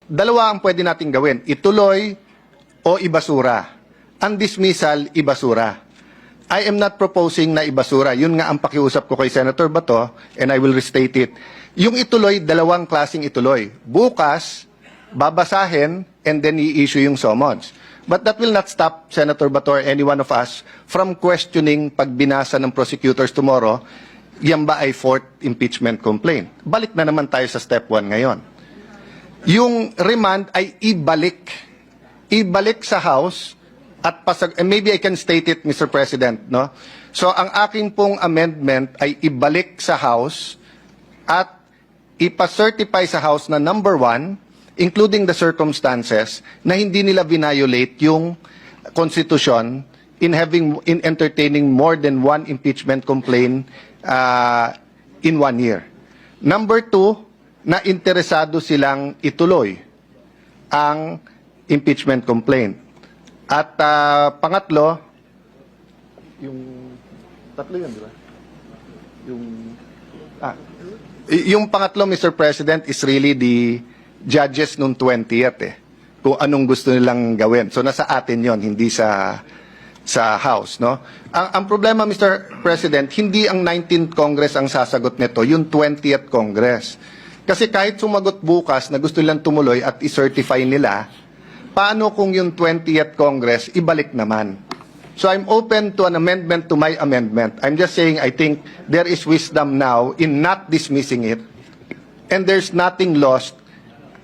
dalawa ang pwede nating gawin. Ituloy o ibasura. Ang dismissal, ibasura. I am not proposing na ibasura. Yun nga ang pakiusap ko kay Senator Bato, and I will restate it. Yung ituloy, dalawang klaseng ituloy. Bukas, babasahin, and then i-issue yung summons. But that will not stop Senator Bato or any one of us from questioning pag binasa ng prosecutors tomorrow, yan ba ay fourth impeachment complaint? Balik na naman tayo sa step 1 ngayon. Yung remand ay ibalik. Ibalik sa House at and maybe I can state it, Mr. President, no? So ang aking pong amendment ay ibalik sa House at ipa-certify sa House na number 1, including the circumstances, na hindi nila violate yung Constitution in entertaining more than one impeachment complaint in 1 year. Number 2, na interesado silang ituloy ang impeachment complaint. At pangatlo, yung tatlo yun, di ba? Yung pangatlo, Mr. President, is really the judges nung 20th kung anong gusto nilang gawin. So nasa atin yon, hindi sa House, no? Ang problema, Mr. President, hindi ang 19th Congress ang sasagot nito, yung 20th Congress. Kasi kahit sumagot bukas na gusto nilang tumuloy at i-certify nila, paano kung yung 20th Congress ibalik naman? So I'm open to an amendment to my amendment. I'm just saying I think there is wisdom now in not dismissing it, and there's nothing lost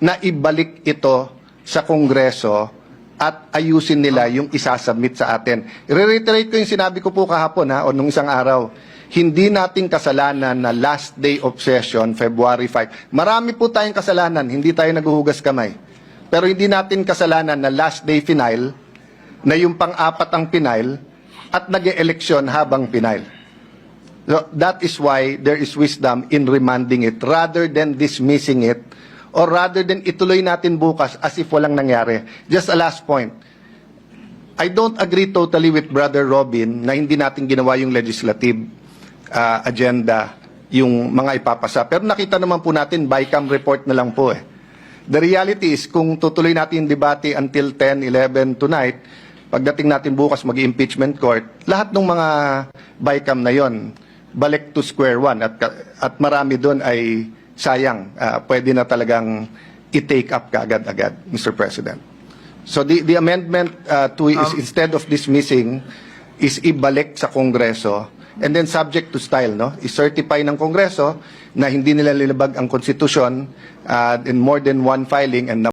na ibalik ito sa Kongreso at ayusin nila yung isasubmit sa atin. Re-reiterate ko yung sinabi ko po kahapon o nung isang araw. Hindi nating kasalanan na last day of session, February 5. Marami po tayong kasalanan, hindi tayo naghuhugas kamay. Pero hindi natin kasalanan na last day final, na yung pang-apat ang final, at nag-e-eleksyon habang final. So that is why there is wisdom in remanding it rather than dismissing it, or rather than ituloy natin bukas as if walang nangyari. Just a last point. I don't agree totally with Brother Robin na hindi natin ginawa yung legislative agenda, yung mga ipapasa. Pero nakita naman po natin, BICAM report na lang po The reality is, kung tutuloy natin yung debate until 10, 11 tonight, pagdating natin bukas mag-impeachment court, lahat ng mga BICAM na yon balik to square one. At marami doon ay sayang, pwede na talagang i-take up kaagad-agad, Mr. President. So the amendment to is instead of dismissing, is ibalik sa Kongreso, and then subject to style, no? I-certify ng Kongreso na hindi nila nilabag ang Constitution in more than one filing, and